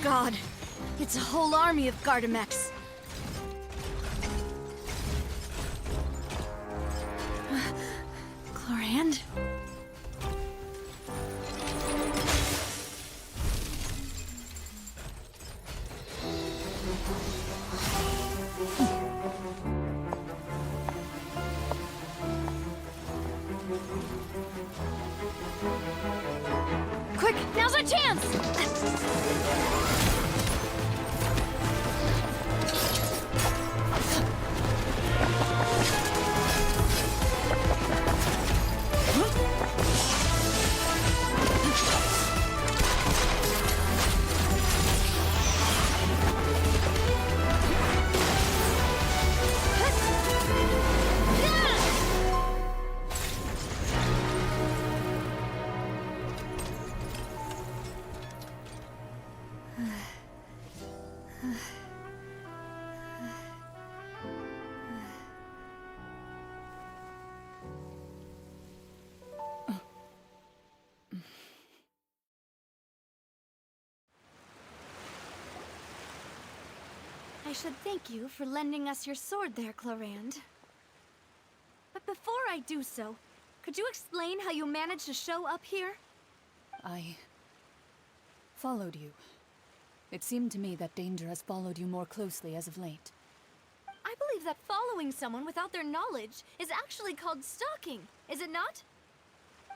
god! It's a whole army of Gardamex! Chlorand? Quick, now's our chance! I should thank you for lending us your sword there, Chlorand. But before I do so, could you explain how you managed to show up here? I followed you. It seemed to me that danger has followed you more closely as of late. I believe that following someone without their knowledge is actually called stalking, is it not?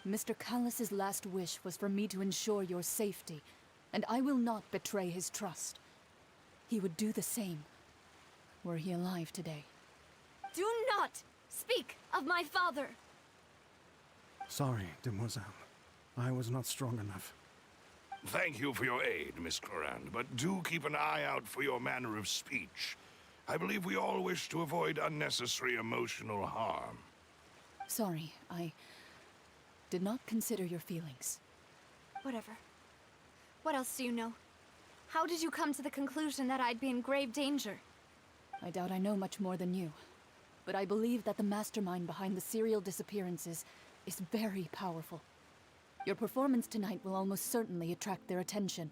Mr. Callus's last wish was for me to ensure your safety, and I will not betray his trust. He would do the same, were he alive today. Do not speak of my father! Sorry, demoiselle. I was not strong enough. Thank you for your aid, Miss Chlorand, but do keep an eye out for your manner of speech. I believe we all wish to avoid unnecessary emotional harm. Sorry, I did not consider your feelings. Whatever. What else do you know? How did you come to the conclusion that I'd be in grave danger? I doubt I know much more than you, but I believe that the mastermind behind the serial disappearances is very powerful. Your performance tonight will almost certainly attract their attention.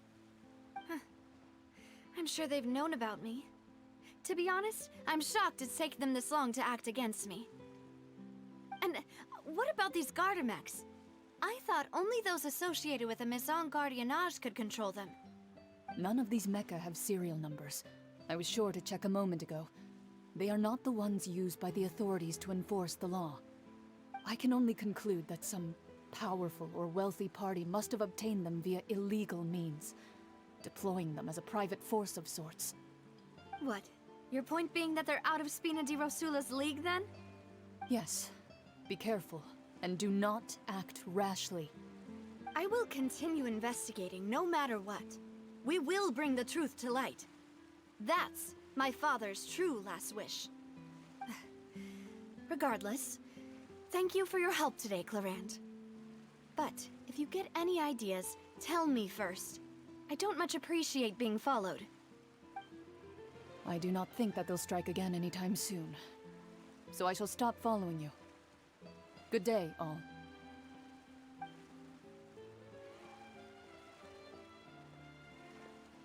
I'm sure they've known about me. To be honest, I'm shocked it's taken them this long to act against me. And what about these Gardamex? I thought only those associated with a Maison Gardiennage could control them. None of these mecha have serial numbers. I was sure to check a moment ago. They are not the ones used by the authorities to enforce the law. I can only conclude that some powerful or wealthy party must have obtained them via illegal means, deploying them as a private force of sorts. What? Your point being that they're out of Spina di Rosula's league, then? Yes. Be careful, and do not act rashly. I will continue investigating no matter what. We will bring the truth to light. That's my father's true last wish. Regardless, thank you for your help today, Chlorand. But if you get any ideas, tell me first. I don't much appreciate being followed. I do not think that they'll strike again anytime soon. So I shall stop following you. Good day, all.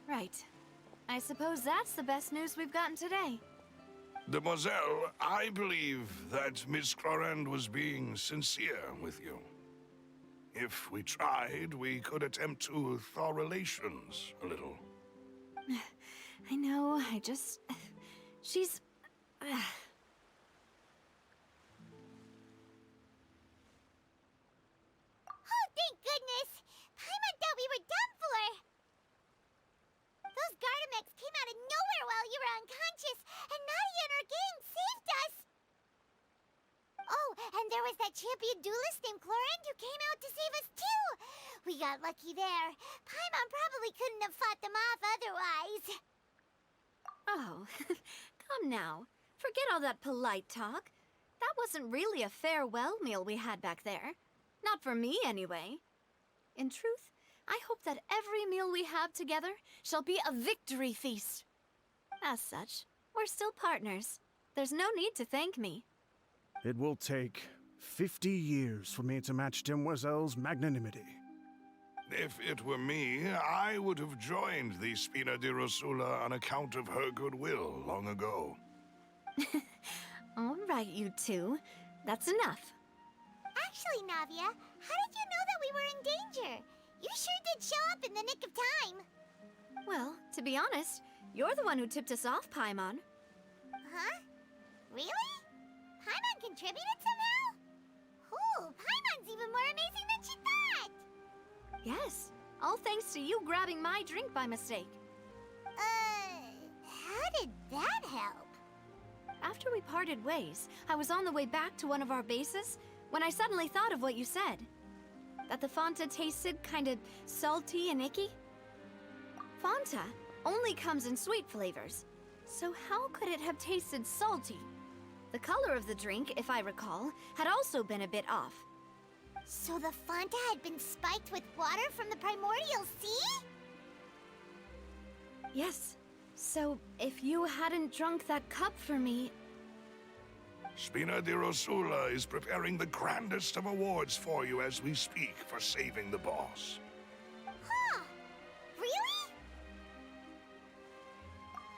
Right. I suppose that's the best news we've gotten today. Demoiselle, I believe that Miss Chlorand was being sincere with you. If we tried, we could attempt to thaw relations a little. I know, she's... Oh, thank goodness! Paimon thought we were done for! Those Gardamex came out of nowhere while you were unconscious, and Nadia and her gang saved us! Oh, and there was that champion duelist named Chlorand who came out to save us too! We got lucky there. Paimon probably couldn't have fought them off otherwise. Oh, come now. Forget all that polite talk. That wasn't really a farewell meal we had back there. Not for me, anyway. In truth, I hope that every meal we have together shall be a victory feast. As such, we're still partners. There's no need to thank me. It will take 50 years for me to match Demoiselle's magnanimity. If it were me, I would have joined the Spina di Rosula on account of her goodwill long ago. All right, you two. That's enough. Actually, Navia, how did you know that we were in danger? You sure did show up in the nick of time. Well, to be honest, you're the one who tipped us off, Paimon. Huh? Really? Paimon contributed somehow? Ooh, Paimon's even more amazing than she thought! Yes, all thanks to you grabbing my drink by mistake. How did that help? After we parted ways, I was on the way back to one of our bases when I suddenly thought of what you said. That the Fanta tasted kind of salty and icky. Fanta only comes in sweet flavors, so how could it have tasted salty? The color of the drink, if I recall, had also been a bit off. So the Fanta had been spiked with water from the primordial sea? Yes, so if you hadn't drunk that cup for me... Spina di Rosula is preparing the grandest of awards for you as we speak for saving the boss. Huh? Really?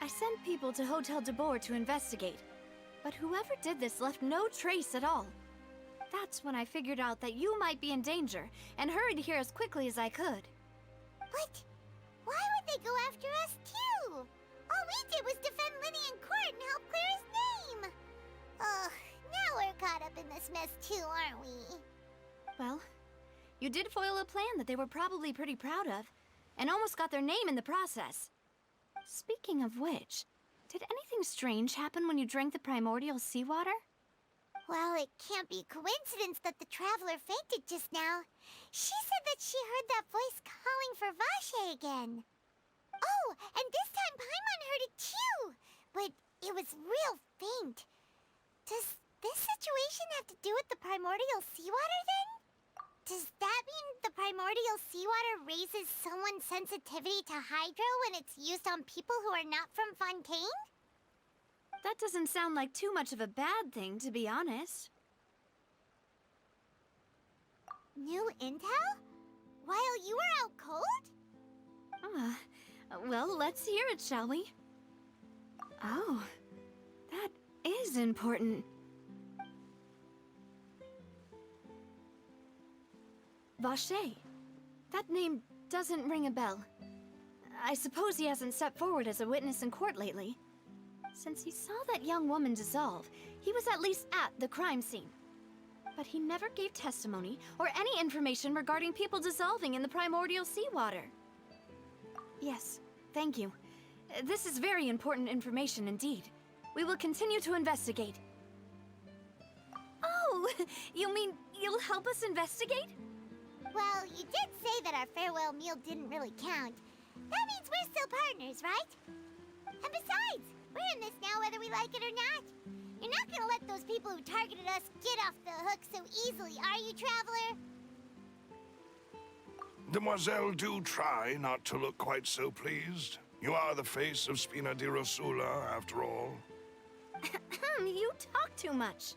I sent people to Hotel de Boer to investigate, but whoever did this left no trace at all. That's when I figured out that you might be in danger and hurried here as quickly as I could. But why would they go after us too? All we did was defend Linny in court and help clear his name. Ugh, now we're caught up in this mess too, aren't we? Well, you did foil a plan that they were probably pretty proud of, and almost got their name in the process. Speaking of which, did anything strange happen when you drank the primordial seawater? Well, it can't be coincidence that the traveler fainted just now. She said that she heard that voice calling for Vache again. Oh, and this time Paimon heard it too, but it was real faint. Does this situation have to do with the primordial seawater then? Does that mean the primordial seawater raises someone's sensitivity to hydro when it's used on people who are not from Fontaine? That doesn't sound like too much of a bad thing, to be honest. New intel? While you were out cold? Well, let's hear it, shall we? Oh, that is important. Vache. That name doesn't ring a bell. I suppose he hasn't stepped forward as a witness in court lately. Since he saw that young woman dissolve, he was at least at the crime scene. But he never gave testimony or any information regarding people dissolving in the primordial seawater. Yes, thank you. This is very important information indeed. We will continue to investigate. Oh, you mean you'll help us investigate? Well, you did say that our farewell meal didn't really count. That means we're still partners, right? And besides, we're in this now whether we like it or not. You're not gonna let those people who targeted us get off the hook so easily, are you, Traveler? Demoiselle, do try not to look quite so pleased. You are the face of Spina di Rosula, after all. You talk too much.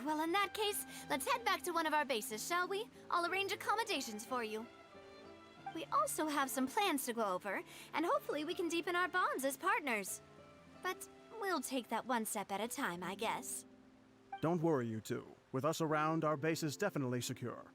Well, in that case, let's head back to one of our bases, shall we? I'll arrange accommodations for you. We also have some plans to go over, and hopefully we can deepen our bonds as partners. But we'll take that one step at a time, I guess. Don't worry, you two. With us around, our base is definitely secure.